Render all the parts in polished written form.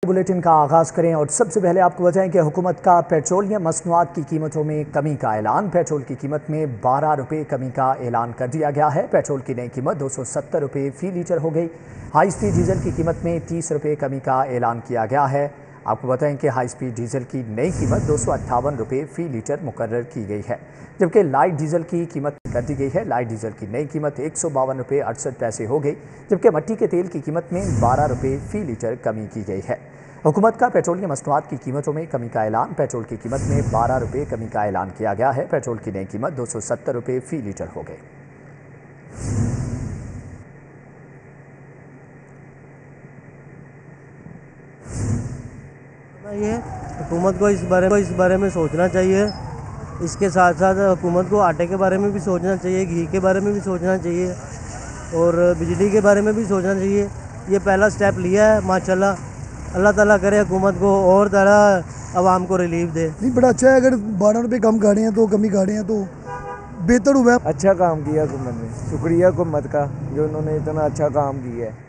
Bulletin का आगाज करें और सबसे पहले आपको बताएं कि हुकूमत का पेट्रोलियम मसनूआत की कीमतों में कमी का ऐलान। पेट्रोल की कीमत में 12 रुपये कमी का ऐलान कर दिया गया है। पेट्रोल की नई कीमत 270 रुपये फी लीटर हो गई। हाई स्पीड डीजल की कीमत में 30 रुपये कमी का ऐलान किया गया है। आपको बताएं कि हाई स्पीड डीजल की नई कीमत 258 रुपये फी लीटर मुकर्रर की गई है, जबकि लाइट डीजल की कीमत कर दी गई है। लाइट डीजल की नई कीमत 152 रुपये 68 पैसे हो गई, जबकि मट्टी के तेल की कीमत में 12 रुपये फी लीटर कमी की गई है। हुकूमत का पेट्रोलियम मसनूआत की कीमतों में कमी का ऐलान। पेट्रोल की कीमत में 12 रुपये कमी का ऐलान किया गया है। पेट्रोल की नई कीमत 270 रुपये फी लीटर हो गई। ये हुकूमत को इस बारे में सोचना चाहिए। इसके साथ साथ हुकूमत को आटे के बारे में भी सोचना चाहिए, घी के बारे में भी सोचना चाहिए और बिजली के बारे में भी सोचना चाहिए। ये पहला स्टेप लिया है माशाल्लाह। अल्लाह ताला करे हुकूमत को और तरह आवाम को रिलीफ दे। नहीं, बड़ा अच्छा है। अगर 12 रुपये कम गाड़े हैं तो कमी गाड़े हैं तो बेहतर हुआ है। अच्छा काम किया हुकूमत ने, शुक्रिया हुकूमत का जो उन्होंने इतना अच्छा काम किया है।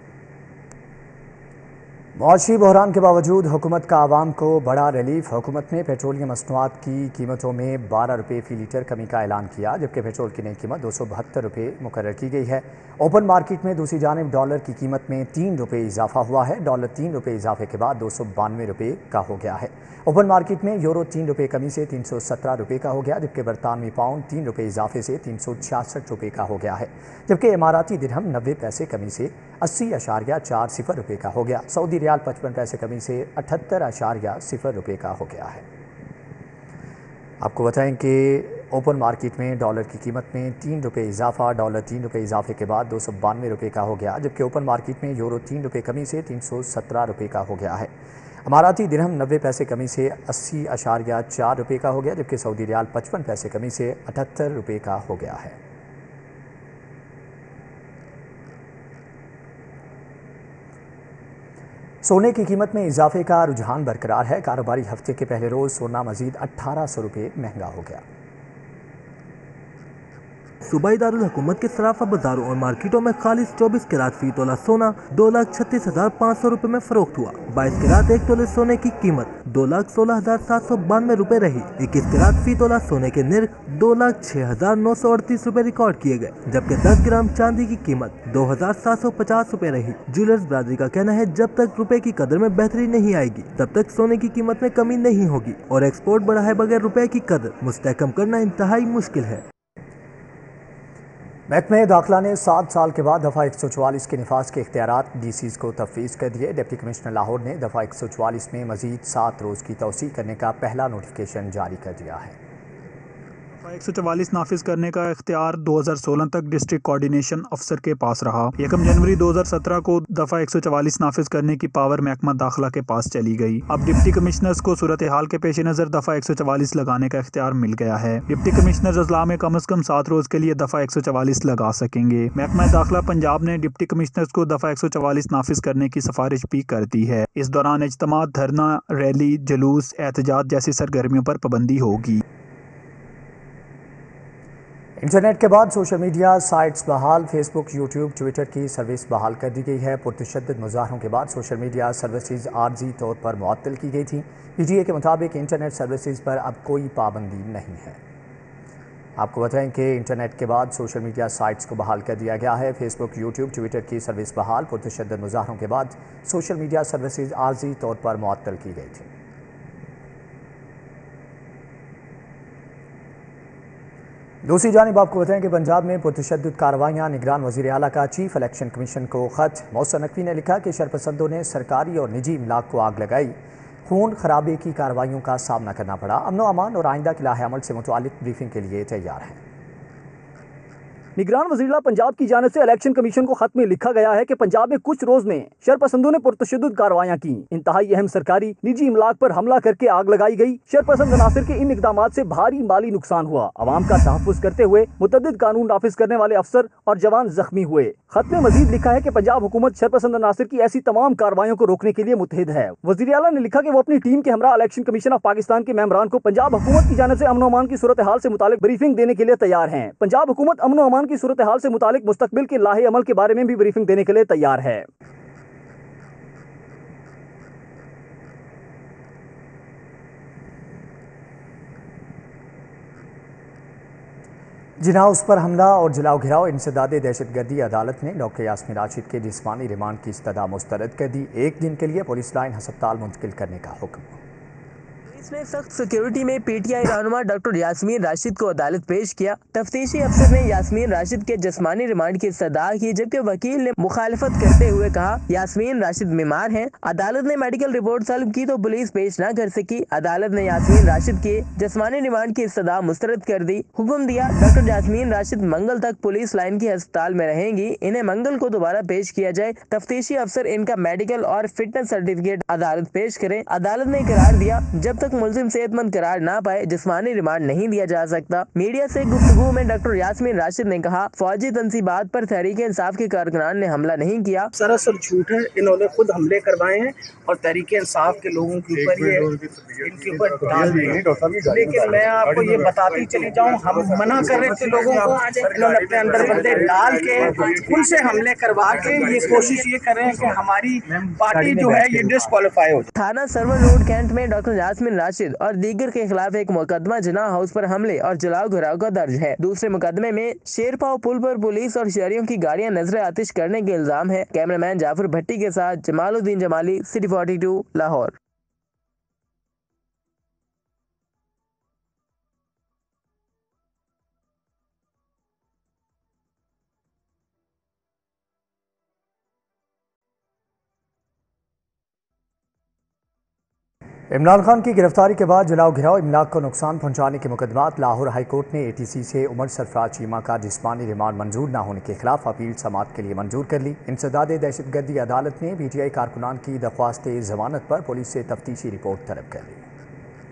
मौशी बहरान के बावजूद हुकूमत का आवाम को बड़ा रिलीफ। हुकूमत ने पेट्रोलियम मसनूआत की कीमतों में 12 रुपये फी लीटर कमी का ऐलान किया, जबकि पेट्रोल की नई कीमत 272 रुपये मुकर्रर की गई है। ओपन मार्केट में दूसरी जानिब डॉलर की कीमत में 3 रुपये इजाफा हुआ है। डॉलर 3 रुपये इजाफे के बाद 292 रुपये का हो गया है। ओपन मार्केट में यूरो 3 रुपये कमी से 317 रुपये का हो गया, जबकि बरतानवी पाउंड 3 रुपये इजाफे से 366 रुपये का हो गया है, जबकि इमाराती दिरहम 90 पैसे कमी से 80.40 रुपये का हो गया। सऊदी रियाल 55 पैसे कमी से 78.0 रुपये का हो गया है। आपको बताएं कि ओपन मार्केट में डॉलर की कीमत में 3 रुपये इजाफा, डॉलर 3 रुपये इजाफे के बाद 292 रुपये का हो गया, जबकि ओपन मार्केट में यूरो 3 रुपये कमी से 317 रुपये का हो गया है। इमाराती दिरहम 90 पैसे कमी से 80.4 रुपये का हो गया, जबकि सऊदी रियाल 55 पैसे कमी से 78 रुपये का हो गया है। सोने की कीमत में इजाफे का रुझान बरकरार है। कारोबारी हफ्ते के पहले रोज सोना मजीद 1800 रुपये महंगा हो गया। सूबाई दारुल हुकूमत के सराफा बाजारों और मार्केटों में खालिस 24 कैरात फी तोला सोना 2,36,500 रुपए में फरोख्त हुआ। 22 कैरात 1 तोले सोने की कीमत 2,16,792 रुपए रही। 21 कैरात फी तोला सोने के निर्ख 2,06,938 रुपए रिकॉर्ड किए गए, जबकि 10 ग्राम चांदी की कीमत 2,750 रुपए रही। ज्वेलर्स बरादरी का कहना है जब तक रुपए की कदर में बेहतरी नहीं आएगी तब तक सोने की कीमत में कमी नहीं होगी और एक्सपोर्ट बढ़ाए बगैर रुपए की कदर मुस्तहकम करना इंतहाई मुश्किल है। महकमे दाखिला ने 7 साल के बाद दफ़ा 144 के निफाज के इख्तियारात DCs को तफवीज़ कर दिए। डिप्टी कमिश्नर लाहौर ने दफ़ा 144 में मजीद 7 रोज़ की तौसीक करने का पहला नोटिफिकेशन जारी कर दिया है। 144 नाफिज करने का इख्तियार 2016 तक डिस्ट्रिक्ट कोऑर्डिनेशन अफसर के पास रहा। 1 जनवरी 2017 को दफा 144 नाफिज करने की पावर महकमा दाखिला के पास चली गई। अब डिप्टी कमिश्नर्स को सूरत हाल के पेश नजर दफा 144 लगाने का इख्तियार मिल गया है। डिप्टी कमिश्नर अजला में कम से कम 7 रोज के लिए दफा 144 लगा सकेंगे। महकमा दाखिला पंजाब ने डिप्टी कमिश्नर्स को दफा 144 नाफिज करने की सिफारिश भी कर दी है। इस दौरान इज्तिमा, धरना, रैली, जुलूस, एहतजाज जैसी सरगर्मियों पर पाबंदी होगी। इंटरनेट के बाद सोशल मीडिया साइट्स बहाल। फेसबुक, यूट्यूब, ट्विटर की सर्विस बहाल कर दी गई है। पुरतशद्दुद मुजाहरों के बाद सोशल मीडिया सर्विसेज आर्जी तौर पर मुअत्तल की गई थी। PTA के मुताबिक इंटरनेट सर्विसेज पर अब कोई पाबंदी नहीं है। आपको बताएं कि इंटरनेट के बाद सोशल मीडिया साइट्स को बहाल कर दिया गया है। फेसबुक, यूट्यूब, ट्विटर की सर्विस बहाल। पुरतशद्दुद मुजाहरों के बाद सोशल मीडिया सर्विसेज आर्जी तौर पर मुअत्तल की गई थी। दूसरी जानिब आपको बताएं कि पंजाब में पुरतशद्दुद कार्रवाइयाँ। निगरान वज़ीर आला का चीफ इलेक्शन कमीशन को ख़त। मौसम नकवी ने लिखा कि शरपसंदों ने सरकारी और निजी इमलाक को आग लगाई, खून खराबे की कार्रवाइयों का सामना करना पड़ा। अमन व अमान और आइंदा की लाहे अमल से मुतालिक ब्रीफिंग के लिए तैयार हैं। निगरान वज़ीर पंजाब की जानिब से इलेक्शन कमीशन को खत में लिखा गया है कि पंजाब में कुछ रोज में शरपसंदों ने पुरतशद्दुद कार्रवाइयां की। इंतहाई अहम सरकारी निजी इमलाक पर हमला करके आग लगाई गई। शरपसंद अनासिर के इन इकदामात से भारी माली नुकसान हुआ। अवाम का तहफ़्फ़ुज़ करते हुए मुतअद्दिद कानून नाफिज करने वाले अफसर और जवान जख्मी हुए। खत में मजीद लिखा है कि पंजाब हुकूमत शरपसंद अनासिर की ऐसी तमाम कार्रवाइयों को रोकने के लिए मुतहिद है। वज़ीर आला ने लिखा कि वो अपनी टीम के हमरा इलेक्शन कमीशन ऑफ पाकिस्तान के मेंबरान को पंजाब हुकूमत की जानिब से अमन अमान की सूरत हाल से मुतालिक ब्रीफिंग देने के लिए तैयार है। पंजाब हुकूमत अमन अमान की सूरत हाल से मुतालिक मुस्तकबिल के लाहे अमल के बारे में भी ब्रीफिंग देने के लिए तैयार है। जिन हाउस पर हमला और जलाओ घिराव इंसदाद दहशतगर्दी अदालत ने डॉक्टर यास्मीन राशिद के जिस्मानी रिमांड की इस्तदा मुस्तरद कर दी। 1 दिन के लिए पुलिस लाइन अस्पताल मुंतकिल करने का हुक्म। पुलिस ने सख्त सिक्योरिटी में पीटीआई रहनुमा डॉक्टर यास्मीन राशिद को अदालत पेश किया। तफ्तीशी अफसर ने यास्मीन राशिद के जिस्मानी रिमांड की इस्तदा की, जबकि वकील ने मुखालफत करते हुए कहा यास्मीन राशिद बीमार हैं। अदालत ने मेडिकल रिपोर्ट तलब की तो पुलिस पेश न कर सकी। अदालत ने यास्मीन राशिद के जिस्मानी रिमांड की इस्तदा मुस्तरद कर दी। हुक्म दिया डॉक्टर यास्मीन राशिद मंगल तक पुलिस लाइन की अस्पताल में रहेंगी। इन्हें मंगल को दोबारा पेश किया जाए। तफ्तीशी अफसर इनका मेडिकल और फिटनेस सर्टिफिकेट अदालत पेश करें। अदालत ने करार दिया जब तक मुलजिम सेहतमंद करार ना पाए जिस्मानी रिमांड नहीं दिया जा सकता। मीडिया से गुफ्तगू में डॉक्टर यास्मीन राशिद ने कहा फौजी तंसीबात पर तहरीक इंसाफ के कारकुनान ने हमला नहीं किया। सरासर झूठ है, इन्होंने खुद हमले करवाए हैं और तहरीक इंसाफ के लोगों के ऊपर ये इनके ऊपर डाल दिए हैं। लेकिन मैं आपको ये बताती चली जाऊँ, हम मना कर रहे थे लोगों को, इन्होंने अपने अंदर बंदे डाल के उनसे हमले करवा के ये कोशिश ये कर रहे हैं कि हमारी पार्टी जो है ये डिस्क्वालीफाई हो। थाना सरवर रोड कैंट में डॉक्टर यास्मीन राशिद और दीगर के खिलाफ एक मुकदमा जिना हाउस पर हमले और जलाओ घिराव का दर्ज है। दूसरे मुकदमे में शेरपाव पुल पर पुलिस और शहरियों की गाड़ियां नजर आतिश करने के इल्जाम है। कैमरामैन जाफर भट्टी के साथ जमालुद्दीन जमाली, सिटी 42 लाहौर। इमरान खान की गिरफ्तारी के बाद जलाओ घिराव इमलाक को नुकसान पहुंचाने के मुकदमात लाहौर हाई कोर्ट ने एटीसी से उमर सरफराज चीमा का जिस्मानी रिमांड मंजूर न होने के खिलाफ अपील समाअत के लिए मंजूर कर ली। इंसदाद दहशतगर्दी अदालत ने पीटीआई कारकुनान की दरख्वास्त जमानत पर पुलिस से तफ्तीशी रिपोर्ट तलब कर ली।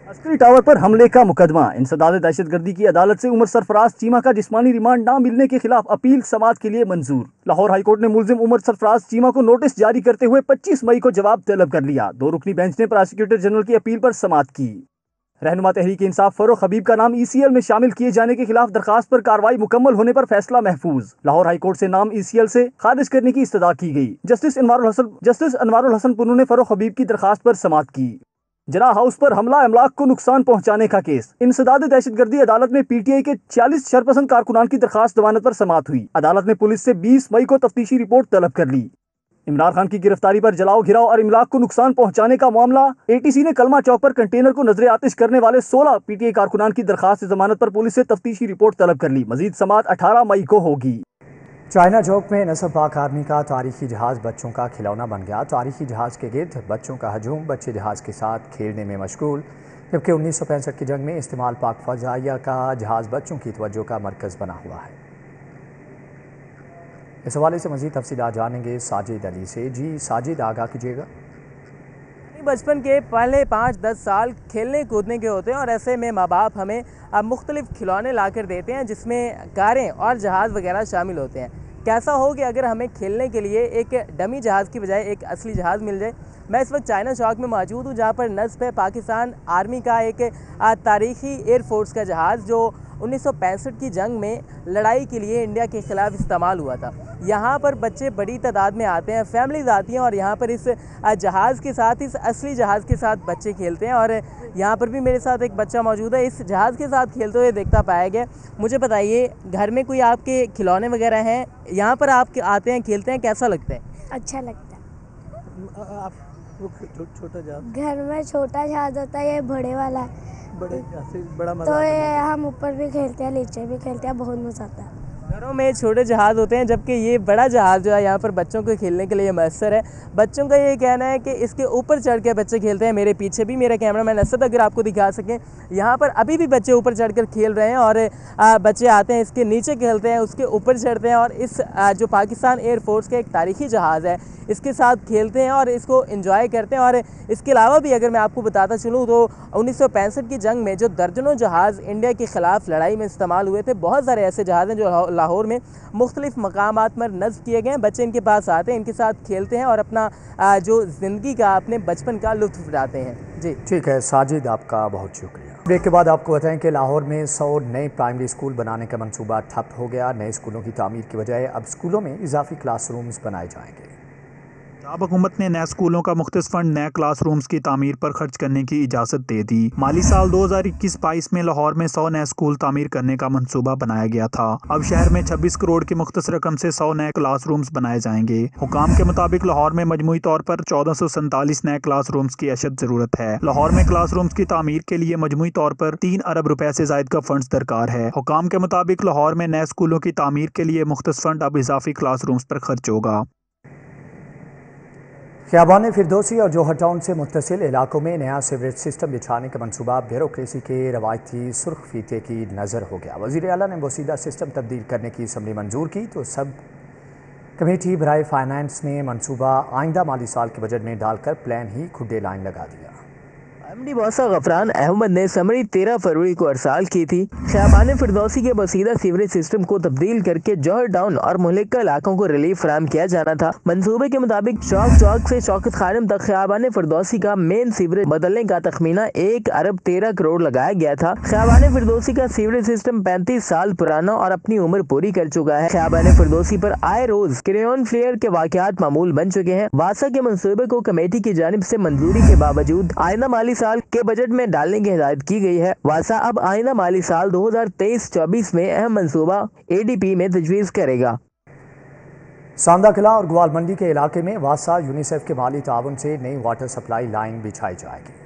अस्करी टावर पर हमले का मुकदमा इंसदाद दहशतगर्दी की अदालत से उमर सरफराज चीमा का जिस्मानी रिमांड न मिलने के खिलाफ अपील समाअत के लिए मंजूर। लाहौर हाईकोर्ट ने मुलजिम उमर सरफराज चीमा को नोटिस जारी करते हुए 25 मई को जवाब तलब कर लिया। 2 रुकनी बेंच ने प्रोसिक्यूटर जनरल की अपील पर समाअत की। रहनुमा तहरीक इंसाफ फरोख हबीब का नाम ECL में शामिल किए जाने के खिलाफ दरखास्त पर कार्रवाई मुकम्मल होने पर फैसला महफूज। लाहौर हाईकोर्ट से नाम ECL से खारिज करने की इस्तदा की गई। जस्टिस अनवारुल हसन पुन्नू ने फरोख हबीब की दरखास्त पर समाअत की। जना हाउस पर हमला इमलाक को नुकसान पहुंचाने का केस इंसदाद दहशतगर्दी अदालत में पीटीआई के 40 शरपसंद कारकुनान की दरखास्त जमानत पर समाअत हुई। अदालत ने पुलिस से 20 मई को तफ्तीशी रिपोर्ट तलब कर ली। इमरान खान की गिरफ्तारी पर जलाओ घिराव और इमलाक को नुकसान पहुंचाने का मामला एटीसी ने कलमा चौक पर कंटेनर को नजर आतिश करने वाले 16 पीटीआई कारकुनान की दरखास्त जमानत पर पुलिस से तफ्तीशी रिपोर्ट तलब कर ली। मजीद समाअत 18 मई को होगी। चाइना चौक में नस्ब पाक आर्मी का तारीखी जहाज बच्चों का खिलौना बन गया। तारीखी जहाज के गिर्द बच्चों का हजूम, बच्चे जहाज के साथ खेलने में मशगूल। जबकि 1965 की जंग में इस्तेमाल पाक फ़ज़ाइया का जहाज बच्चों की तवज्जो का मरकज़ बना हुआ है। इस हवाले से मज़ीद तफसीलात जानेंगे साजिद अली से। जी साजिद, आगाह कीजिएगा। बचपन के पहले 5-10 साल खेलने कूदने के होते हैं और ऐसे में माँ बाप हमें मुख्तलिफ खिलौने ला कर देते हैं जिसमें कारें और जहाज़ वगैरह शामिल होते हैं। कैसा हो कि अगर हमें खेलने के लिए एक डमी जहाज़ की बजाय एक असली जहाज़ मिल जाए। मैं इस वक्त चाइना चौक में मौजूद हूँ जहाँ पर नस्ब है पाकिस्तान आर्मी का एक तारीखी एयरफोर्स का जहाज़ जो 1965 की जंग में लड़ाई के लिए इंडिया के ख़िलाफ़ इस्तेमाल हुआ था। यहाँ पर बच्चे बड़ी तादाद में आते हैं, फैमिलीज आती हैं और यहाँ पर इस जहाज़ के साथ, इस असली जहाज़ के साथ बच्चे खेलते हैं। और यहाँ पर भी मेरे साथ एक बच्चा मौजूद है, इस जहाज़ के साथ खेलते हुए देखता पाया गया। मुझे बताइए, घर में कोई आपके खिलौने वगैरह हैं, यहाँ पर आप आते हैं, खेलते हैं, कैसा लगता है? अच्छा लगता है। आप वो छोटा जहाज, घर में छोटा जहाज होता है, ये बड़े वाला है, बड़ा मजा तो ये हम ऊपर भी खेलते हैं, नीचे भी खेलते हैं, बहुत मजा आता है। घरों में छोटे जहाज़ होते हैं जबकि ये बड़ा जहाज़ जो है यहाँ पर बच्चों को खेलने के लिए मैसर है। बच्चों का ये कहना है कि इसके ऊपर चढ़ के बच्चे खेलते हैं। मेरे पीछे भी मेरा कैमरामैन असद अगर आपको दिखा सकें, यहाँ पर अभी भी बच्चे ऊपर चढ़कर खेल रहे हैं और बच्चे आते हैं, इसके नीचे खेलते हैं, उसके ऊपर चढ़ते हैं और इस जो पाकिस्तान एयरफोर्स का एक तारीखी जहाज़ है इसके साथ खेलते हैं और इसको एंजॉय करते हैं। और इसके अलावा भी अगर मैं आपको बताता चलूँ तो 1965 की जंग में जो दर्जनों जहाज़ इंडिया के ख़िलाफ़ लड़ाई में इस्तेमाल हुए थे, बहुत सारे ऐसे जहाज़ हैं जो लाहौर में मुख्तलिफ मकामात पर नस्ब किए गए हैं। बच्चे इनके पास आते हैं, इनके साथ खेलते हैं और अपना जो ज़िंदगी का, अपने बचपन का लुत्फ़ उठाते हैं। जी ठीक है साजिद, आपका बहुत शुक्रिया। ब्रेक के बाद आपको बताएं कि लाहौर में 100 नए प्राइमरी स्कूल बनाने का मंसूबा ठप हो गया। नए स्कूलों की तामीर की बजाय अब स्कूलों में इजाफी क्लासरूम्स बनाए जाएंगे। पंजाब हुकूमत ने नए स्कूलों का मुख्तस फंड नए क्लासरूम्स की तामीर पर खर्च करने की इजाज़त दे दी। माली साल 2021-22 में लाहौर में 100 नए स्कूल तामीर करने का मंसूबा बनाया गया था। अब शहर में 26 करोड़ की मुख्तस रकम से 100 नए क्लासरूम्स बनाए जाएंगे। हुकाम के मुताबिक लाहौर में मजमूई तौर पर 1447 नए क्लासरूम्स की अशद जरूरत है। लाहौर में क्लासरूम्स की तामीर के लिए मजमूई तौर पर 3 अरब रुपए से जायद का फंड दरकार है। हुकाम के मुताबिक लाहौर में नए स्कूलों की तामीर के लिए मुख्तस फंड अब इजाफी क्लासरूम्स पर खर्च होगा। ख़ियाबान फिरदौसी और जौहर टाउन से मुत्तसिल इलाकों में नया सीवरेज सिस्टम बिछाने का मनसूबा ब्यूरोक्रेसी के रवायती सुर्ख फीते की नज़र हो गया। वज़ीर आला ने बोसीदा सिस्टम तब्दील करने की असम्बली मंजूर की तो सब कमेटी बराए फाइनेंस ने मनसूबा आइंदा माली साल के बजट में डालकर प्लान ही खुड्डे लाइन लगा दिया। एमडी वासा गफरान अहमद ने समरी 13 फरवरी को अरसाल की थी। ख़ियाबान फिरदौसी के बसीदा सीवरेज सिस्टम को तब्दील करके जौहर टाउन और मुहल्लिका इलाकों को रिलीफ फराहम किया जाना था। मंसूबे के मुताबिक चौक से शौकत खानम तक ख़ियाबान फिरदौसी का मेन सीवरेज बदलने का तखमीना 1 अरब 13 करोड़ लगाया गया था। ख़ियाबान फिरदौसी का सीवरेज सिस्टम 35 साल पुराना और अपनी उम्र पूरी कर चुका है। ख़ियाबान फिरदौसी पर आए रोज क्रेन फ्लेयर के वाक़यात मामूल बन चुके हैं। वासा के मंसूबे को कमेटी की जानिब से मंजूरी के बावजूद आइंदा माली साल के बजट में डालने की हिदायत की गई है। वासा अब आइंदा माली साल 2023-24 में अहम मंसूबा ADP में तजवीज़ करेगा। सांदा किला और ग्वाल मंडी के इलाके में वासा यूनिसेफ के माली ताउन से नई वाटर सप्लाई लाइन बिछाई जाएगी।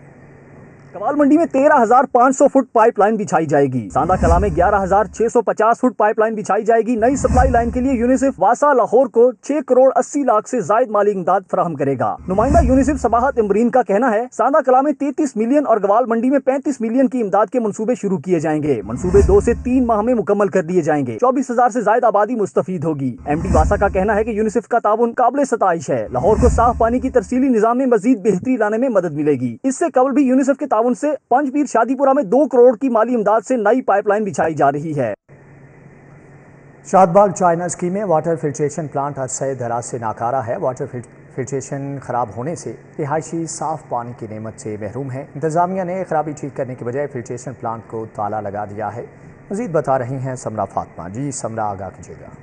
कवाल मंडी में 13,500 फुट पाइपलाइन बिछाई जाएगी। सांदा कला में 11,650 फुट पाइपलाइन बिछाई जाएगी। नई सप्लाई लाइन के लिए यूनिसेफ वासा लाहौर को 6 करोड़ 80 लाख से जायद माली इमदाद फराहम करेगा। नुमाइंदा यूनिसेफ सबाहत इमरीन का कहना है सांदा कला में 33 मिलियन और ग्वाल मंडी में 35 मिलियन की इमदाद के मंसूबे शुरू किए जाएंगे। मंसूबे 2 से 3 माह में मुकम्मल कर दिए जाएंगे। 24,000 से जायद आबादी मुस्तफीद होगी। MD वासा का कहना है कि यूनिसेफ का ताउन काबिल सताइश है। लाहौर को साफ पानी की तरसीली निजाम में मजीद बेहतरी लाने में मदद मिलेगी। इससे कबल भी यूनिसेफ के ताउन से पंजपीर शादीपुरा में 2 करोड़ की माली इमदाद से नई पाइपलाइन बिछाई जा रही है। शादबाग चाइना स्कीम में वाटर फिल्ट्रेशन प्लांट अरसे दराज से नाकारा है। वाटर फिल्ट्रेशन खराब होने से रिहायशी साफ पानी की नेमत से महरूम है। इंतजामिया ने खराबी ठीक करने के बजाय फिल्ट्रेशन प्लांट को ताला लगा दिया है। मजीद बता रही हैं समरा फातिमा। जी समरा, आगाह कीजिएगा।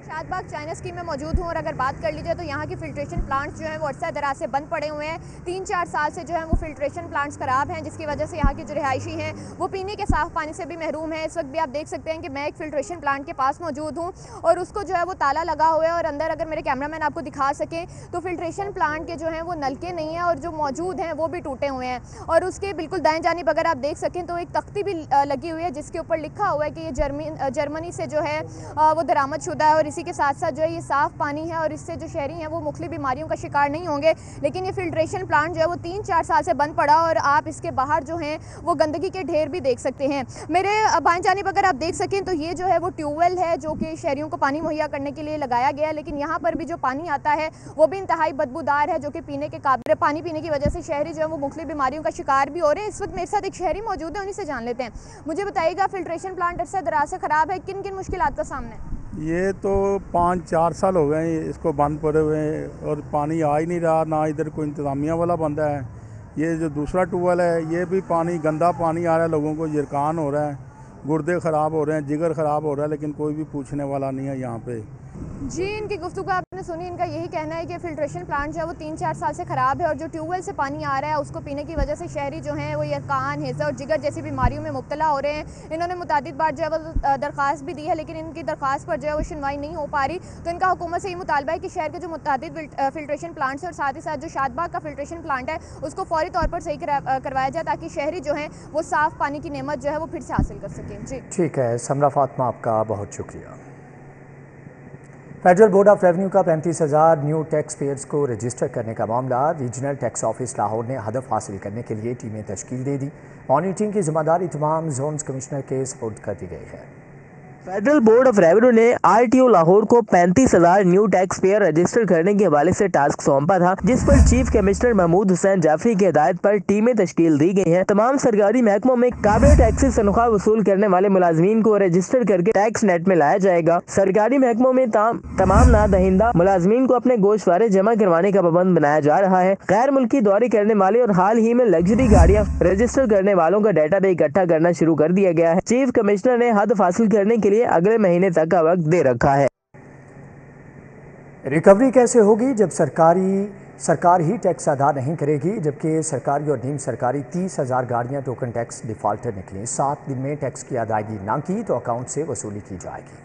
शादबाग चाइना स्कीम में मौजूद हूँ और अगर बात कर लीजिए तो यहाँ के फिल्ट्रेशन प्लांट्स जो हैं वो अरसा दराज से बंद पड़े हुए हैं। 3-4 साल से जो है वो फिल्ट्रेशन प्लांट्स खराब हैं, जिसकी वजह से यहाँ की जो रिहायशी हैं वो पीने के साफ पानी से भी महरूम है। इस वक्त भी आप देख सकते हैं कि मैं एक फिल्ट्रेशन प्लांट के पास मौजूद हूँ और उसको जो है वो ताला लगा हुआ है और अंदर अगर मेरे कैमरामैन आपको दिखा सकें तो फिल्ट्रेशन प्लांट के जो हैं वो नलके नहीं हैं और जो मौजूद हैं वो भी टूटे हुए हैं। और उसके बिल्कुल दाएं जानिब अगर आप देख सकें तो एक तख्ती भी लगी हुई है जिसके ऊपर लिखा हुआ है कि ये जर्मनी से जो है वो दरामद शुदा है और इसी के साथ साथ जो है ये साफ़ पानी है और इससे जो शहरी हैं वो मुख्तलिफ बीमारियों का शिकार नहीं होंगे। लेकिन ये फिल्ट्रेशन प्लांट जो है वो 3-4 साल से बंद पड़ा और आप इसके बाहर जो हैं वो गंदगी के ढेर भी देख सकते हैं। मेरे बाएं जानिब अगर आप देख सकें तो ये जो है वो ट्यूबवेल है जो कि शहरियों को पानी मुहैया करने के लिए लगाया गया है, लेकिन यहाँ पर भी जो पानी आता है वो भी इंतहाई बदबूदार है जो कि पीने के काबिल पानी पीने की वजह से शहरी जो है वो मुख्तलिफ बीमारियों का शिकार भी हो रहे हैं। इस वक्त मेरे साथ एक शहरी मौजूद है, उन्हीं से जान लेते हैं। मुझे बताइएगा फिल्ट्रेशन प्लांट अरसा दराज से ख़राब है, किन किन मुश्किलात का सामना है? ये तो 5-4 साल हो गए इसको बंद पड़े हुए हैं और पानी आ ही नहीं रहा, ना इधर कोई इंतज़ामिया वाला बंदा है। ये जो दूसरा ट्यूबवेल है ये भी पानी गंदा पानी आ रहा है, लोगों को यरकान हो रहा है, गुर्दे ख़राब हो रहे हैं, जिगर ख़राब हो रहा है, लेकिन कोई भी पूछने वाला नहीं है यहाँ पे। जी, इनकी गुफ्तगू आपने सुनी। इनका यही कहना है कि फिल्ट्रेशन प्लांट जो है वो 3-4 साल से ख़राब है और जो ट्यूबवेल से पानी आ रहा है उसको पीने की वजह से शहरी जो हैं वो यरकान, हैज़ा और जिगर जैसी बीमारियों में मुब्तला हो रहे हैं। इन्होंने मुतादिद बार जो है वो दरख्वास्त भी दी है, लेकिन इनकी दरख्वास्त पर जो है वो सुनवाई नहीं हो पा रही। तो इनका हुकूमत से ये मुतालबा है कि शहर के जो मुतादिद फिल्ट्रेशन प्लांट्स है और साथ ही साथ जो शादबाग का फिल्ट्रेशन प्लांट है उसको फौरी तौर पर सही करवाया जाए ताकि शहरी जो हैं वो साफ़ पानी की नेमत जो है वो फिर से हासिल कर सकें। जी ठीक है समरा फातिमा, आपका बहुत शुक्रिया। फेडरल बोर्ड ऑफ रेवेन्यू का 35,000 न्यू टैक्स पेयर्स को रजिस्टर करने का मामला रीजनल टैक्स ऑफिस लाहौर ने हदफ हासिल करने के लिए टीमें तश्कील दे दी। मॉनिटरिंग की जिम्मेदारी तमाम जोन्स कमिश्नर के सपुर्द कर दी गई है। फेडरल बोर्ड ऑफ रेवेन्यू ने RTO लाहौर को 35,000 न्यू टैक्स पेयर रजिस्टर करने के हवाले से टास्क सौंपा था, जिस पर चीफ कमिश्नर महमूद हुसैन जाफरी की हिदायत पर टीमें तश्कील दी गई हैं। तमाम सरकारी महकमों में काबिल टैक्स तनख्वाह वसूल करने वाले मुलाजमीन को रजिस्टर करके टैक्स नेट में लाया जाएगा। सरकारी महकमों में तमाम नादहिंदा मुलाजमीन को अपने गोशवारे जमा करवाने का पाबंद बनाया जा रहा है। गैर मुल्की दौरे करने वाले और हाल ही में लग्जरी गाड़ियाँ रजिस्टर करने वालों का डाटा भी इकट्ठा करना शुरू कर दिया गया है। चीफ कमिश्नर ने हदफ हासिल करने के लिए अगले महीने तक का वक्त दे रखा है। रिकवरी कैसे होगी जब सरकार ही टैक्स अदा नहीं करेगी, जबकि सरकारी और नीम सरकारी 30,000 गाड़ियां टोकन टैक्स डिफॉल्टर निकली। 7 दिन में टैक्स की अदायगी ना की तो अकाउंट से वसूली की जाएगी।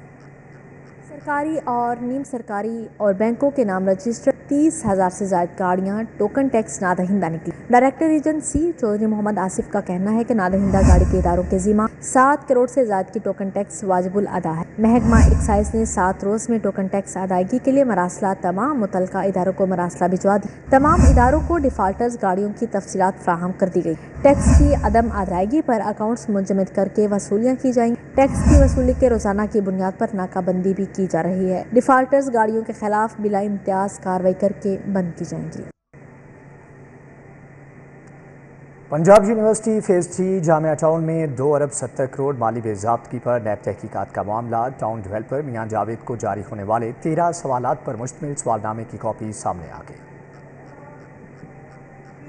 सरकारी और नीम सरकारी और बैंकों के नाम रजिस्टर्ड 30,000 से ज्यादा गाड़ियां टोकन टैक्स नादहिंदा निकली। डायरेक्टर रीजन सी चौधरी मोहम्मद आसिफ का कहना है कि नादहिंदा गाड़ी के इदारों के जिम्मा 7 करोड़ से ज्यादा की टोकन टैक्स वाजिबुल अदा है। महकमा एक्साइज ने 7 रोज में टोकन टैक्स अदायगी के लिए मरासला तमाम मुतलका इदारों को मरासला भिजवा दी। तमाम इदारों को डिफाल्टर्स गाड़ियों की तफसीलात फ्राहम कर दी गई। टैक्स की अदम अदायगी पर अकाउंट्स मुंजमद करके वसूलियाँ की जाएंगी। टैक्स की वसूली के रोजाना की बुनियाद पर नाकाबंदी भी की जा रही है। डिफाल्टर्स गाड़ियों के खिलाफ बिला इम्तियाज कार्रवाई करके बंद की जाएंगी। Punjab university phase 3 Jamia town में 2 अरब 70 करोड़ माली बेज़ाब्तगी पर नैब तहकीकात का मामला। टाउन डेवलपर मियां जावेद को जारी होने वाले 13 सवालात पर मुश्तमिल सवालनामे की कॉपी सामने आ गई।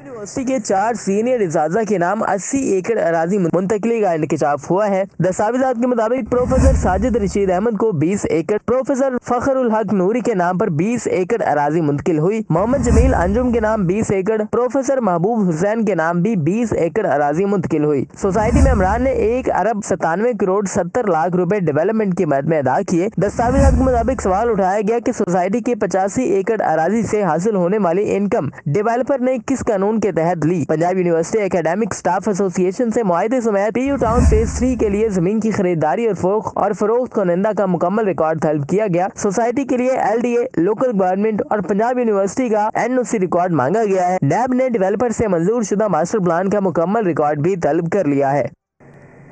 यूनिवर्सिटी के 4 सीनियर इजाजा के नाम 80 एकड़ अराजी मुंतकली का इंकशाफ हुआ है। दस्तावेजात के मुताबिक प्रोफेसर साजिद रशीद अहमद को 20 एकड़, प्रोफेसर फखरुल हक नूरी के नाम पर 20 एकड़ अराजी मुंतकिल हुई। मोहम्मद जमील अंजुम के नाम 20 एकड़, प्रोफेसर महबूब हुसैन के नाम भी 20 एकड़ अराजी मुंतकिल हुई। सोसाइटी में इमरान ने 1 अरब 97 करोड़ 70 लाख रुपए डेवलपमेंट की मद में अदा किए। दस्तावेजात के मुताबिक सवाल उठाया गया कि सोसाइटी के 85 एकड़ अराजी से हासिल होने वाली इनकम डेवलपर ने किस कानून के तहत ली। Punjab university academic staff association से मुआहदे समेत पीयू टाउन फेज 3 के लिए जमीन की खरीदारी और फरोख्त कुनिंदा का मुकम्मल रिकॉर्ड तलब किया गया। सोसाइटी के लिए LDA, लोकल गवर्नमेंट और पंजाब यूनिवर्सिटी का NOC रिकॉर्ड मांगा गया है। नैब ने डेवलपर से मंजूर शुदा मास्टर प्लान का मुकम्मल रिकॉर्ड भी तलब कर लिया है।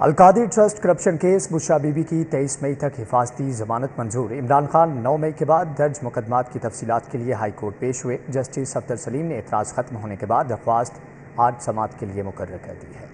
Al-Qadir trust corruption case Bushra Bibi की 23 मई तक हिफाजती जमानत मंजूर। इमरान खान 9 मई के बाद दर्ज मुकदमात की तफसीलात के लिए हाई कोर्ट पेश हुए। जस्टिस सफदर सलीम ने एतराज़ खत्म होने के बाद दरख्वास्त आज समात के लिए मुकर्रर कर दी है।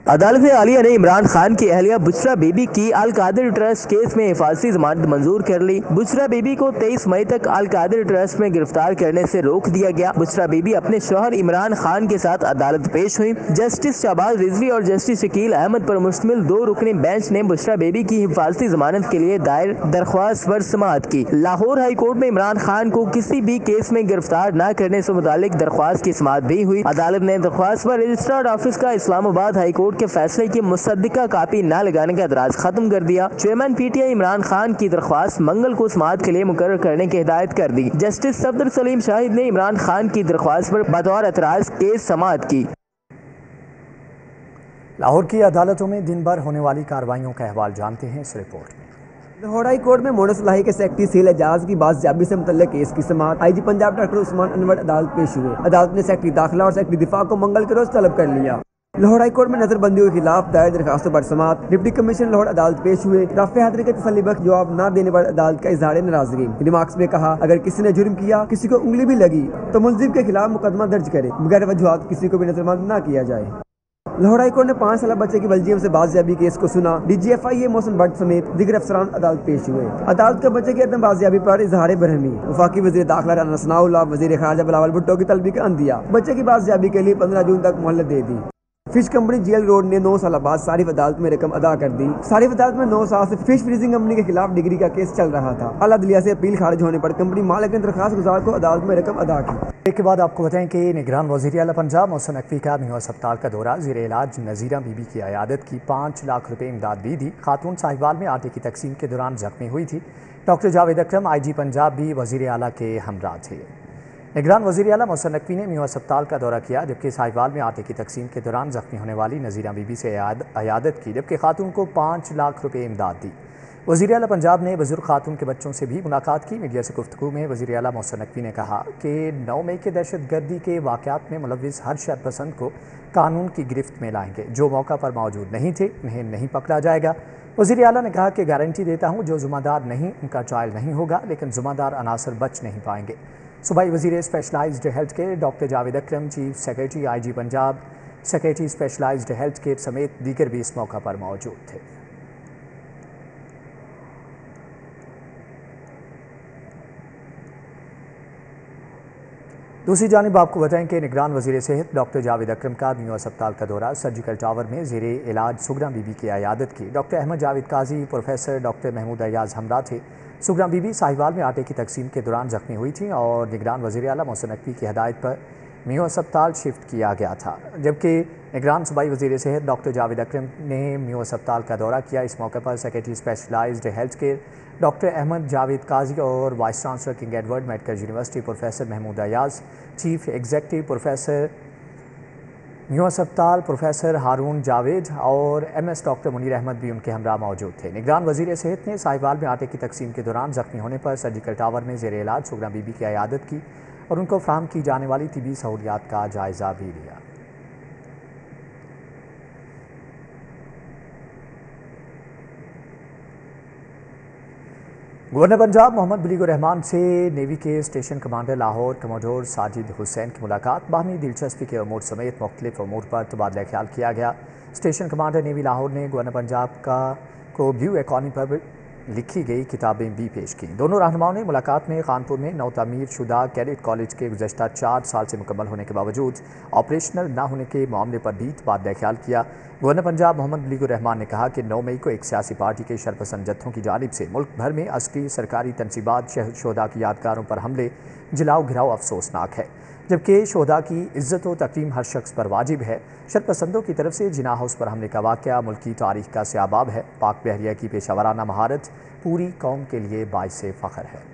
अदालत आलिया ने इमरान खान की अहलिया बुशरा बीबी की अल कादिर ट्रस्ट केस में हिफाजती जमानत मंजूर कर ली। बुशरा बीबी को 23 मई तक अल कादिर ट्रस्ट में गिरफ्तार करने से रोक दिया गया। बुशरा बीबी अपने शौहर इमरान खान के साथ अदालत पेश हुई। जस्टिस शहबाज रिजवी और जस्टिस शकील अहमद पर मुश्तमिल 2 रुकनी बेंच ने बुशरा बीबी की हिफाजती जमानत के लिए दायर दरख्वास्त पर समाअत की। लाहौर हाई कोर्ट में इमरान खान को किसी भी केस में गिरफ्तार न करने से मुतालिक दरख्वास्त की समाअत भी हुई। अदालत ने दरख्वास्त पर रजिस्ट्रार ऑफिस का इस्लामाबाद हाई कोर्ट के फैसले की मुसद्दिका कापी न लगाने का एतराज खत्म कर दिया। चेयरमैन PTI इमरान खान की दरख्वास्त मंगल को समाअत के लिए मुकर्रर करने की हिदायत कर दी। जस्टिस सफदर सलीम शाहिद ने इमरान खान की दरख्वास्त पर बतौर एतराज केस समाअत की। लाहौर की अदालतों में दिन भर होने वाली कार्रवाइयों का अहवाल जानते हैं इस रिपोर्ट में। लाहौर हाई कोर्ट में मोनस लाही के सेक्रेटरी सील एजाज की बाज़याबी से मुतल्लिक केस की समाअत। IG पंजाब डॉक्टर उस्मान अनवर अदालत पेश हुए। अदालत ने सेक्रेटरी दाखिला और सेक्रेटरी दिफा को मंगल के रोज तलब कर लिया। लाहौर हाई कोर्ट में नजरबंदियों के खिलाफ दायर दरखास्तों पर समाअत। डिप्टी कमिश्नर लाहौर अदालत पेश हुए। रफ़े हादरे के तसल्ली बख्श जवाब न देने पर अदालत का इजहार नाराजगी। रिमार्क्स में कहा, अगर किसी ने जुर्म किया, किसी को उंगली भी लगी तो मुल्जिम के खिलाफ मुकदमा दर्ज करे, बगैर वजूहात किसी को भी नजरबंद न किया जाए। लाहौर हाई कोर्ट ने 5 साल बच्चे की बल्जियम से बाज़याबी केस को सुना। DGFIA मोहसिन भट्ट समेत दीगर अफसरान अदालत पेश हुए। अदालत का बच्चे की अदम बाज़याबी पर इजहार बरहमी। वफाकी वज़ीर दाखिला राना सनाउल्लाह, वज़ीर ख़ारजा बिलावल भुट्टो की तलबी का दिया। बच्चे की बाज़याबी के लिए 15 जून तक मोहलत दे दी। फिश कंपनी जेल रोड ने 9 साल बाद सारिफ अदालत में रकम अदा कर दी। सारिफ अदालत में 9 साल से फिश फ्रीजिंग कंपनी के खिलाफ डिग्री का केस चल रहा था। अला अदलिया से अपील खारिज होने पर कंपनी मालिक ने दरखास्त गुजार को अदालत में रकम अदा की। एक के बाद आपको बताएं कि निगरान वज़ीर आला पंजाब मोहसिन नकवी का न्यू अस्पताल का दौरा। ज़ेर इलाज नज़ीरा बीबी की अयादत की। 5 लाख रुपए इमदाद भी दी। खातून साहिवाल में आटे की तकसीम के दौरान जख्मी हुई थी। डॉक्टर जावेद अकरम IG पंजाब भी वज़ीर आला के हमरा थे। निगरान वज़ीर आला मोहसिन नकवी ने न्यू अस्पताल का दौरा किया, जबकि साहिवाल में आटे की तकसीम के दौरान जख्मी होने वाली नज़ीरा बीबी से अयादत की, जबकि खातून को 5 लाख रुपए इमदाद दी। वज़ीर आला पंजाब ने बुजुर्ग खातून के बच्चों से भी मुलाकात की। मीडिया से गुफ्तगू में वज़ीर आला मोहसिन नकवी ने कहा कि 9 मई के दहशतगर्दी के वाक़यात में मुलव्विस हर शरपसंद को कानून की गिरफ्त में लाएंगे। जो मौका पर मौजूद नहीं थे उन्हें नहीं पकड़ा जाएगा। वज़ीर आला ने कहा कि गारंटी देता हूँ, जो ज़िम्मेदार नहीं उनका ट्रायल नहीं होगा, लेकिन ज़िम्मेदार अनासर बच नहीं पाएंगे। सूबाई वज़ीर specialised health care doctor Javed Akram, chief secretary IG Punjab, secretary specialised health care समेत दीगर भी इस मौका पर मौजूद थे। दूसरी जानिब आपको बताएं कि निगरान वज़ीर सेहत डॉक्टर जावेद अकरम का न्यू अस्पताल का दौरा। सर्जिकल टावर में ज़ेरे इलाज सुगना बीबी की अयादत की। डॉक्टर अहमद जावेद काजी, प्रोफेसर डॉक्टर महमूद अयाज हमरा थे। सुगना बीबी साहिवाल में आटे की तकसीम के दौरान जख्मी हुई थी और निगरान वज़ीर आला मोहसिन नकवी की हदायत पर मियो अस्पताल शिफ्ट किया गया था, जबकि निगरान सूबाई वज़ीर सेहत डॉक्टर जावेद अकरम ने मियो अस्पताल का दौरा किया। इस मौके पर secretary specialised health care doctor Ahmad Javed Qazi और vice chancellor King Edward medical university professor Mahmood Ayaz, chief executive professor Mayo अस्पताल प्रोफेसर हारून जावेद और MS डॉक्टर मुनीर अहमद भी उनके हमरा मौजूद थे। निगरान वज़ीर सेहत ने साहिवाल में आटे की तकसीम के दौरान जख्मी होने पर सर्जिकल टावर में ज़ेर इलाज सुगना बीबी की इयादत की और उनको फराहम की जाने वाली तिबी सहूलियात का जायज़ा भी लिया। गवर्नर पंजाब मोहम्मद बलीगुर रहमान से नेवी के station commander Lahore commodore Sajid Hussain की मुलाकात, बाहमी दिलचस्पी के अमूर समेत मुख्तलिफ अमूर पर तबादला ख्याल किया गया। स्टेशन कमांडर नेवी लाहौर ने गवर्नर पंजाब को ब्लू इकॉनमी पर लिखी गई किताबें भी पेश की। दोनों रहनुमाओं ने मुलाकात में कानपुर में नौ तामीर शुदा कैडेट कॉलेज के गुज़श्ता 4 साल से मुकम्मल होने के बावजूद ऑपरेशनल न होने के मामले पर भी तबादला ख्याल किया। गवर्नर पंजाब मोहम्मद बलीगुर रहमान ने कहा कि 9 मई को एक सियासी पार्टी के शरपसंद जत्थों की जानिब से मुल्क भर में अस्करी सरकारी तनसीबात शहदा की यादगारों पर हमले जलाओ घिराव अफसोसनाक है, जबकि शहदा की इज्जत व तकरीम हर शख्स पर वाजिब है। शरपसंदों की तरफ से जिना हाउस पर हमले का वाक़या मुल्की तारीख का स्याबाब है। पाक बहरिया की पेशावराना महारत पूरी कौम के लिए बाइस फ़ख्र है।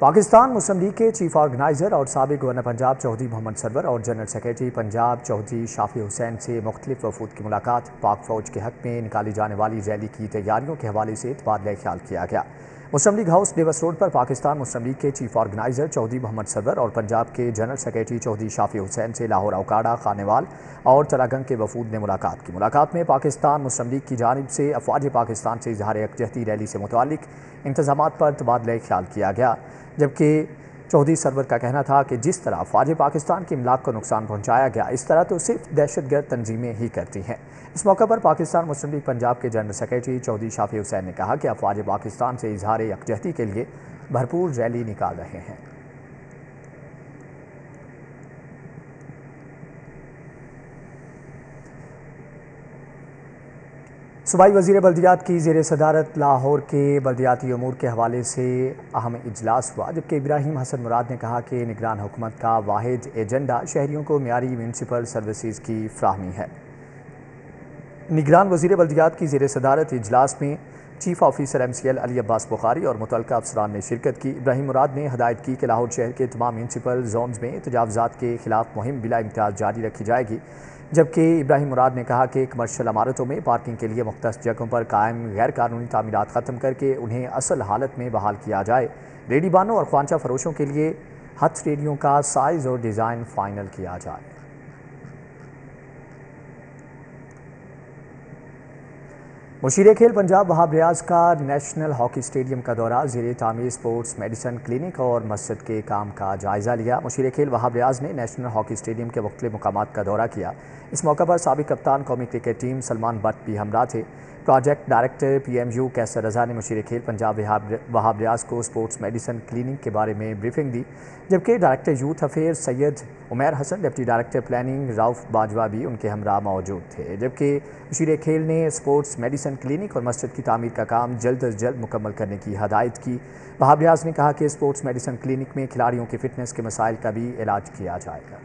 पाकिस्तान मुस्लिम लीग के चीफ ऑर्गेनाइज़र और साबिक गवर्नर पंजाब चौधरी मोहम्मद सरवर और जनरल सेक्रेटरी पंजाब चौधरी शाफी हुसैन से मुख्तलिफ वफूद की मुलाकात, पाक फ़ौज के हक़ में निकाली जाने वाली रैली की तैयारियों के हवाले से तबादला ख्याल किया गया। Muslim League house Davis road पर पाकिस्तान मुस्लिम लीग के चीफ ऑर्गेनाइज़र चौधरी मोहम्मद सरवर और पंजाब के जनरल सेक्रेटरी चौधरी शाफी हुसैन से लाहौर अवकाड़ा खानेवाल और तलागंग के वफूद ने मुलाकात की। मुलाकात में पाकिस्तान मुस्लिम लीग की जानिब से अफवाज पाकिस्तान से इजहार यकजहती रैली से मुतालिक इंतज़ामात पर तबादला ख्याल किया गया, जबकि चौधरी सरवर का कहना था कि जिस तरह अफवाज पाकिस्तान की इमलाक को नुकसान पहुँचाया गया, इस तरह तो सिर्फ दहशतगर्द तंजीमें ही करती हैं। इस मौके पर पाकिस्तान मुस्लिम लीग पंजाब के जनरल सेक्रेटरी चौधरी शाफी हुसैन ने कहा कि अफवाज पाकिस्तान से इजहार यकजहती के लिए भरपूर रैली निकाल रहे हैं। सूबाई वज़ीर बल्दियात की ज़ेर सदारत लाहौर के बल्दियाती अमूर के हवाले से अहम इजलास हुआ, जबकि इब्राहिम हसन मुराद ने कहा कि निगरान हुकूमत का वाहिद एजेंडा शहरियों को मियारी म्यूनसिपल सर्विसेज की फ्राहमी है। निगरान वज़ीर बल्दियात की ज़ेर सदारत इजलास में chief officer MCL Ali Abbas Bukhari और मुतल्लिक़ा अफसरान ने शिरकत की। इब्राहिम मुराद ने हदायत की कि लाहौर शहर के तमाम म्यूनसिपल जोन्स में तजावज़ात के खिलाफ मुहिम बिला इम्तियाज़ जारी रखी जाएगी, जबकि इब्राहिम मुराद ने कहा कि कमर्शियल इमारतों में पार्किंग के लिए मुख्तस जगहों पर कायम गैर कानूनी तामीरात ख़त्म करके उन्हें असल हालत में बहाल किया जाए। रेडी बानों और ख्वांचा फरोशों के लिए हथ रेडियों का साइज़ और डिज़ाइन फाइनल किया जाए। मुशीर खेल पंजाब वहाब रियाज का नेशनल हॉकी स्टेडियम का दौरा, ज़ेरे तामीर स्पोर्ट्स मेडिसिन क्लिनिक और मस्जिद के काम का जायज़ा लिया। मुशीर खेल वहाब रियाज ने नेशनल हॉकी स्टेडियम के मुख्तलिफ मुकामात का दौरा किया। इस मौके पर साबिक कप्तान कौमी क्रिकेट टीम सलमान भट्ट भी हमरा थे। प्रोजेक्ट डायरेक्टर PMU कैसर रज़ा ने मुशीर खेल पंजाब वहाब रियाज को स्पोर्ट्स मेडिसिन क्लिनिक के बारे में ब्रीफिंग दी, जबकि director youth affair Syed Umair Hasan, deputy director planning Rauf Bajwa भी उनके हमरा मौजूद थे। जबकि मुशीर खेल ने स्पोर्ट्स मेडिसिन क्लिनिक और मस्जिद की तामीर का काम जल्द अज जल्द मुकम्मल करने की हदायत की। वहाब रियाज ने कहा कि स्पोर्ट्स मेडिसिन क्लिनिक में खिलाड़ियों की फ़िटनेस के मसाइल का भी इलाज किया जाएगा।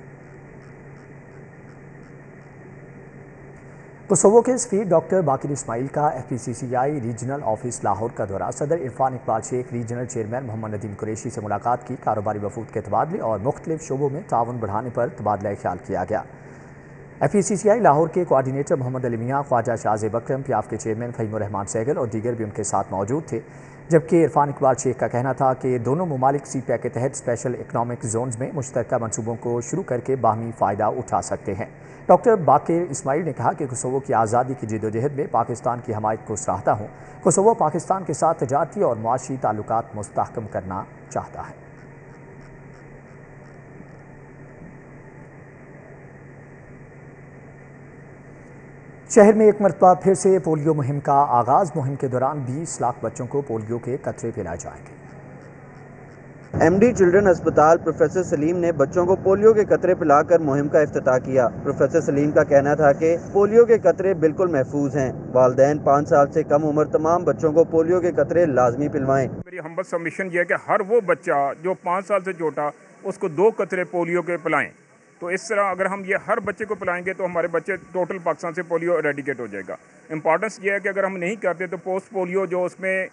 कोसोवो के सफीर डॉक्टर बाकिर इस्माइल का FPCCI रीजनल ऑफिस लाहौर का दौरा, सदर इरफान इकबाल शेख, रीजनल चेयरमैन मोहम्मद नदीम कुरैशी से मुलाकात की। कारोबारी वफूद के तबादले और मुख्तलिफ शोबों में ताउन बढ़ाने पर तबादला ख्याल किया गया। FPCCI लाहौर के कोआर्डिनेटर मोहम्मद अली मियाँ, ख्वाजा शाहज़ेब अकरम, PAF के चेयरमैन फ़हीमुर रहमान सहगल और दीगर भी उनके साथ मौजूद थे, जबकि इरफान इकबाल शेख का कहना था कि दोनों ममालिक CPEC के तहत स्पेशल इकनॉमिक जोन्स में मुश्तरका मनसूबों को शुरू करके बाहमी फ़ायदा उठा सकते हैं। डॉक्टर बाकिर इस्माइल ने कहा कि कोसोवो की आज़ादी की जद्दोजहद में पाकिस्तान की हमायत को सराहता हूँ। कोसोवो पाकिस्तान के साथ तजारती और मुआशी ताल्लुकात मुस्तहकम करना चाहता है। शहर में एक मरतबा फिर से पोलियो मुहिम का आगाज़। मुहिम के दौरान 20 लाख बच्चों को पोलियो के कतरे पिलाए जाएंगे। MD चिल्ड्रन अस्पताल प्रोफेसर सलीम ने बच्चों को पोलियो के कतरे पिलाकर मुहिम का इफ्तिताह किया। प्रोफेसर सलीम का कहना था कि पोलियो के कतरे बिल्कुल महफूज हैं। वालिदैन 5 साल से कम उम्र तमाम बच्चों को पोलियो के कतरे लाजमी पिलवाएं। मेरी हम्बल सबमिशन ये है कि हर वो बच्चा जो 5 साल से छोटा उसको 2 कतरे पोलियो के पिलाएं। तो इस तरह अगर हम ये हर बच्चे को पिलाएंगे तो हमारे बच्चे टोटल पाकिस्तान से पोलियो एरेडिकेट हो जाएगा। इंपॉर्टेंस ये है कि अगर हम नहीं करते तो पोस्ट पोलियो जो उसमें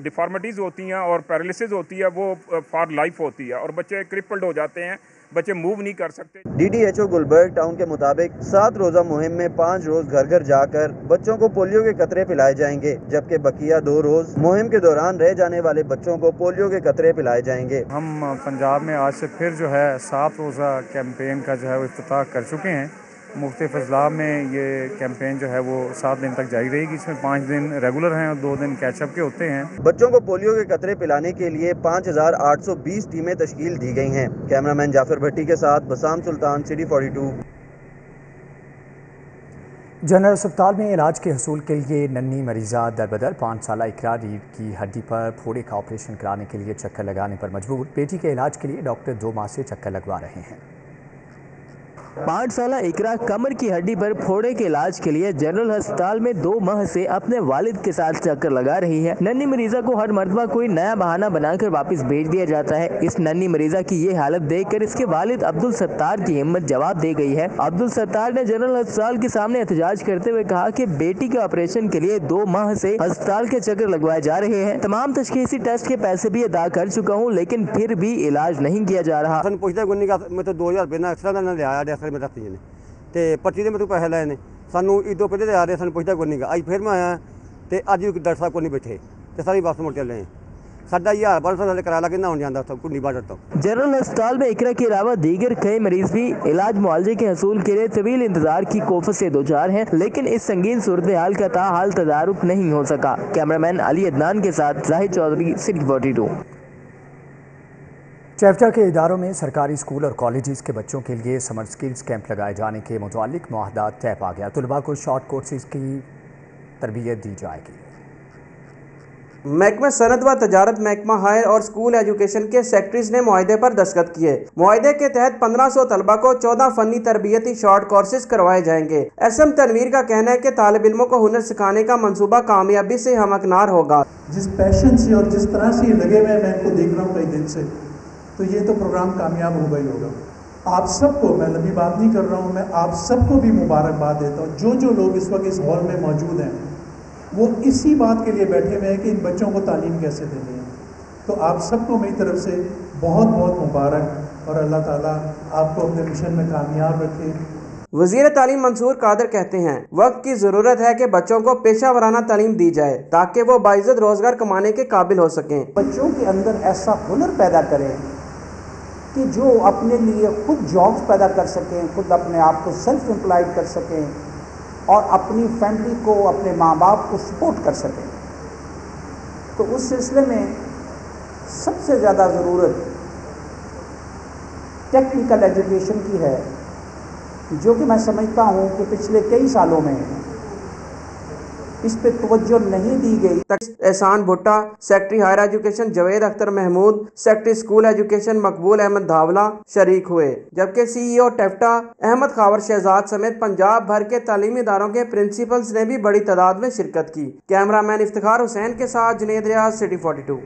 डिफॉर्मिटीज़ होती हैं और पैरालिसिस होती है वो फॉर लाइफ होती है और बच्चे क्रिपल्ड हो जाते हैं, बच्चे मूव नहीं कर सकते। DDHO गुलबर्ग टाउन के मुताबिक 7 रोज़ा मुहिम में 5 रोज घर घर जाकर बच्चों को पोलियो के कतरे पिलाए जाएंगे, जबकि बकिया 2 रोज मुहिम के दौरान रह जाने वाले बच्चों को पोलियो के कतरे पिलाए जाएंगे। हम पंजाब में आज से फिर जो है 7 रोज़ा कैंपेन का जो है वो इफ्तिताह कर चुके हैं। मुख्तलिफ अजला में ये कैंपेन जो है वो 7 दिन तक जारी रहेगी। इसमें 5 दिन रेगुलर हैं और 2 दिन कैचअप के होते हैं। बच्चों को पोलियो के कतरे पिलाने के लिए 5820 टीमें तश्कील दी गई हैं। कैमरामैन जाफर भट्टी के साथ बसाम सुल्तान, सिटी 42। जनरल अस्पताल में इलाज के हसूल के लिए नन्ही मरीजा दरबदर 5 साला इकरा रीढ़ की हड्डी पर फोड़े का ऑपरेशन कराने के लिए चक्कर लगाने पर मजबूर। बेटी के इलाज के लिए डॉक्टर 2 माह से चक्कर लगवा रहे हैं। 5 साला इकरा कमर की हड्डी पर फोड़े के इलाज के लिए जनरल अस्पताल में 2 माह से अपने वालिद के साथ चक्कर लगा रही है। नन्ही मरीजा को हर मर्तबा कोई नया बहाना बनाकर वापस भेज दिया जाता है। इस नन्ही मरीजा की ये हालत देखकर इसके वालिद अब्दुल सत्तार की हिम्मत जवाब दे गई है। अब्दुल सत्तार ने जनरल अस्पताल के सामने एहतजाज करते हुए कहा कि बेटी के ऑपरेशन के लिए 2 माह से अस्पताल के चक्कर लगवाए जा रहे हैं। तमाम तशखीसी टेस्ट के पैसे भी अदा कर चुका हूँ, लेकिन फिर भी इलाज नहीं किया जा रहा। ਤੇ ਪਰਚੀ ਦੇ ਮੈਨੂੰ ਪੈਸੇ ਲਏ ਨੇ ਸਾਨੂੰ ਇਦੋਂ ਪਹਿਲੇ ਆ ਰਹੇ ਸਾਨੂੰ ਪੁੱਛਦਾ ਕੋਈ ਨਹੀਂਗਾ। ਅੱਜ ਫਿਰ ਮੈਂ ਆਇਆ ਤੇ ਅੱਜ ਵੀ ਡਾਕਟਰ ਸਾਹਿਬ ਕੋਈ ਨਹੀਂ ਬੈਠੇ ਤੇ ਸਾਰੀ ਬੱਸ ਮੁੜ ਚੱਲੇ साडा 1000-1200 साल किराया लगे ना हो जाता सब कुंडी बाजार तो। जनरल अस्पताल में इकरा के अलावा दीगर कई मरीज भी इलाज मुआवजे के हसूल के लिए तवील इंतजार की कोफत से दोचार हैं, लेकिन इस संगीन सूरत हाल का ताहाल तदारुक नहीं हो सका। कैमरामैन अली अदनान के साथ जाहिद चौधरी, सिटी 42। चैफ्टा के इदारों में सरकारी स्कूल और कॉलेजेस के बच्चों के लिए समर स्किल्स कैंप लगाए जाने के मुतालिक मुआहदा तय पा गया। तलबा को शॉर्ट कोर्सेज की तरबियत दी जाएगी। महकमा सनद व तजारत, महकमा हायर और स्कूल एजुकेशन के सेक्रेटरीज ने मुआहदे पर दस्तखत किए। मुआहदे के तहत 1500 तलबा को 14 फनी तरबियती शॉर्ट कोर्सेज करवाए जाएंगे। SM तनवीर का कहना है कि तालिब इल्मों को हुनर सिखाने का मंसूबा कामयाबी से हमकनार होगा। जिस पैशन से और जिस तरह से ये लगे हुए मैं इनको देख रहा हूँ कई दिन से, तो ये तो प्रोग्राम कामयाब होगा ही होगा। आप सबको, मैं लंबी बात नहीं कर रहा हूँ, मैं आप सबको भी मुबारकबाद देता हूँ। जो लोग इस वक्त इस हॉल में मौजूद हैं वो इसी बात के लिए बैठे हुए हैं कि इन बच्चों को तालीम कैसे देनी है। तो आप सबको मेरी तरफ से बहुत बहुत मुबारक और अल्लाह ताला आपको अपने मिशन में कामयाब रखे। वज़ीर तालीम मंसूर कादर कहते हैं, वक्त की ज़रूरत है कि बच्चों को पेशा वराना तालीम दी जाए ताकि वो बाइज़्ज़त रोज़गार कमाने के काबिल हो सकें। बच्चों के अंदर ऐसा हुनर पैदा करें कि जो अपने लिए खुद जॉब्स पैदा कर सकें, खुद अपने आप को सेल्फ एम्प्लॉयड कर सकें और अपनी फैमिली को, अपने माँ बाप को सपोर्ट कर सकें। तो उस सिलसिले में सबसे ज़्यादा ज़रूरत टेक्निकल एजुकेशन की है, जो कि मैं समझता हूँ कि पिछले कई सालों में इस पे तवज्जो नहीं दी गई। Ehsan Bhutta, secretary higher education Javed Akhtar Mahmood, secretary school education Maqbool Ahmed Dhawla शरीक हुए, जबकि CEO टेफ्टा अहमद खावर शहजाद समेत पंजाब भर के तालीमी इदारों के प्रिंसिपल्स ने भी बड़ी तादाद में शिरकत की। कैमरामैन इफ्तिखार हुसैन के साथ जुनेद रियाज, सिटी 42।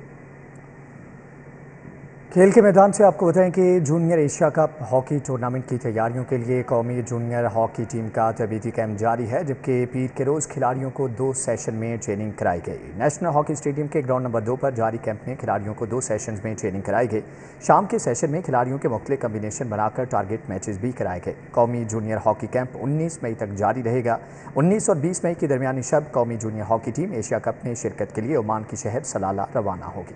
खेल के मैदान से आपको बताएं कि junior Asia cup hockey tournament की तैयारियों के लिए कौमी जूनियर हॉकी टीम का तरबीती कैंप जारी है, जबकि पीर के रोज़ खिलाड़ियों को 2 सेशन में ट्रेनिंग कराई गई। नेशनल हॉकी स्टेडियम के ग्राउंड नंबर 2 पर जारी कैंप में खिलाड़ियों को 2 सेशन में ट्रेनिंग कराई गई। शाम के सेशन में खिलाड़ियों के मुख्तलिफ कम्बिनेशन बनाकर टारगेट मैचेस भी कराए गए। कौमी जूनियर हॉकी कैंप 19 मई तक जारी रहेगा। 19 और 20 मई की दरमियानी शब कौमी junior hockey team Asia cup में शिरकत के लिए ओमान की शहर सलाला रवाना होगी।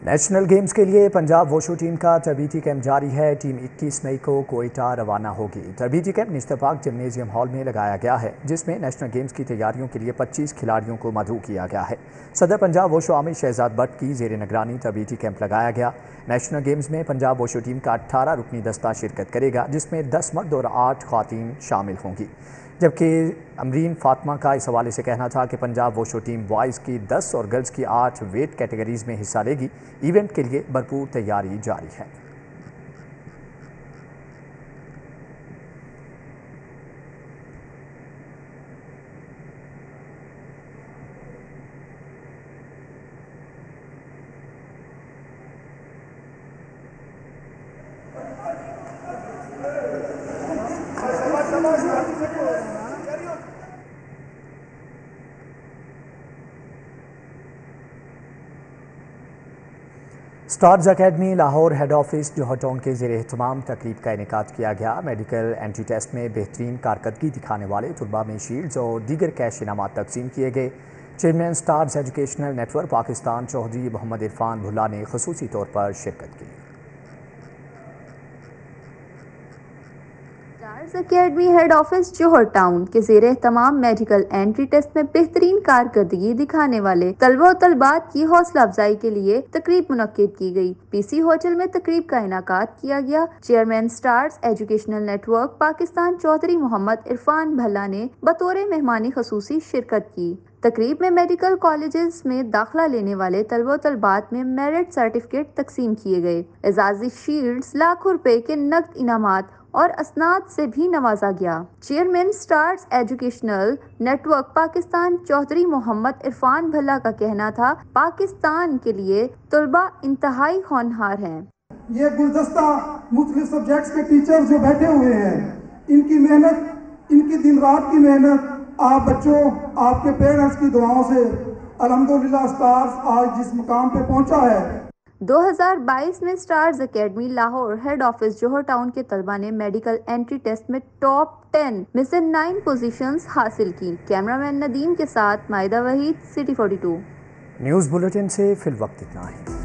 नेशनल गेम्स के लिए पंजाब वोशो टीम का तरबीती कैंप जारी है। टीम 21 मई को कोयटा रवाना होगी। तरबीती कैंप निश्तपाक जिम्नेजियम हॉल में लगाया गया है, जिसमें नेशनल गेम्स की तैयारियों के लिए 25 खिलाड़ियों को मदऊ किया गया है। सदर पंजाब वोशो आमिर शहजाद भट्ट की जेर निगरानी तरबीती कैंप लगाया गया। नेशनल गेम्स में पंजाब वोशो टीम का 18 रुकनी दस्ता शिरकत करेगा, जिसमें 10 मर्द और 8 ख्वातीन शामिल होंगी। जबकि अमरीन फातिमा का इस हवाले से कहना था कि पंजाब वोशो टीम बॉयज़ की 10 और गर्ल्स की 8 वेट कैटेगरीज में हिस्सा लेगी। इवेंट के लिए भरपूर तैयारी जारी है। Stars academy Lahore head office Johar town के ज़ेरे एहतमाम तकरीब का इनेकाद किया गया। मेडिकल एंट्री टेस्ट में बेहतरीन कारकर्दगी दिखाने वाले तुलबा में शील्ड्स और दीगर कैश इनामात तकसीम किए गए। Chairman stars educational network Pakistan Chaudhry Muhammad Irfan Bhulla ने खसूसी तौर पर शिरकत की। Stars academy head office Johar town के ज़ेरे एहतमाम मेडिकल एंट्री टेस्ट में बेहतरीन कारकर्दगी दिखाने वाले तलबा और तलबात की हौसला अफजाई के लिए तकरीब मुनक्किद की गई। पीसी होटल में तकरीब का इनाकाद किया गया। Chairman stars educational network Pakistan Chaudhry Muhammad Irfan Bhalla ने बतौर मेहमानी खसूसी शिरकत की। तकरीब में मेडिकल कॉलेजेस में दाखिला लेने वाले तलबा तलबात में मेरिट सर्टिफिकेट तकसीम किए गए। एजाजी शील्ड्स, लाखों रुपए के नकद इनामात और असनाद से भी नवाजा गया। Chairman stars educational network Pakistan Chaudhry Muhammad Irfan Bhalla का कहना था, पाकिस्तान के लिए तलबा इंतहाई होनहार हैं। ये गुलदस्ता मुख्तलिफ सब्जेक्ट्स के टीचर्स जो बैठे हुए हैं, इनकी मेहनत, इनकी दिन रात की मेहनत, आप बच्चों, आपके पेरेंट्स की दुआओं से अल्हम्दुलिल्लाह स्टार्स आज जिस मुकाम पे पहुंचा है। 2022 में stars academy Lahore head office Johar town के तलबा ने मेडिकल एंट्री टेस्ट में टॉप 10 में से 9 पोजीशंस हासिल की। कैमरामैन नदीम के साथ मायदा वहीद, सिटी 42। न्यूज़ बुलेटिन से फिल वक्त इतना ही।